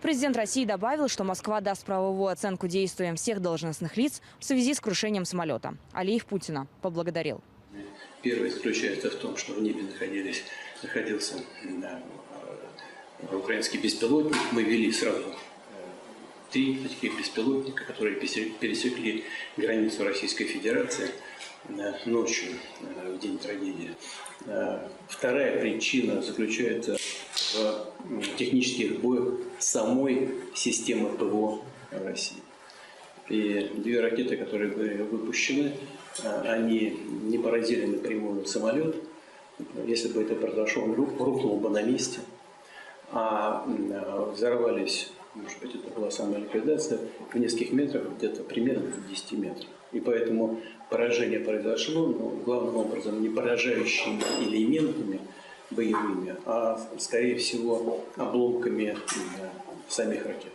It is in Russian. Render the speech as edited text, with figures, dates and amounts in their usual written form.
Президент России добавил, что Москва даст правовую оценку действиям всех должностных лиц в связи с крушением самолета. Алиев Путина поблагодарил. Первое заключается в том, что в небе находился украинский беспилотник. Мы ввели сразу 3 таких беспилотника, которые пересекли границу Российской Федерации ночью, в день трагедии. Вторая причина заключается в технических сбоях самой системы ПВО России. И 2 ракеты, которые были выпущены, они не поразили напрямую самолет. Если бы это произошло, он рухнул бы на месте. А взорвались, может быть, это была самая ликвидация, в нескольких метрах, где-то примерно в 10 метрах. И поэтому поражение произошло, но главным образом не поражающими элементами боевыми, а, скорее всего, обломками самих ракет.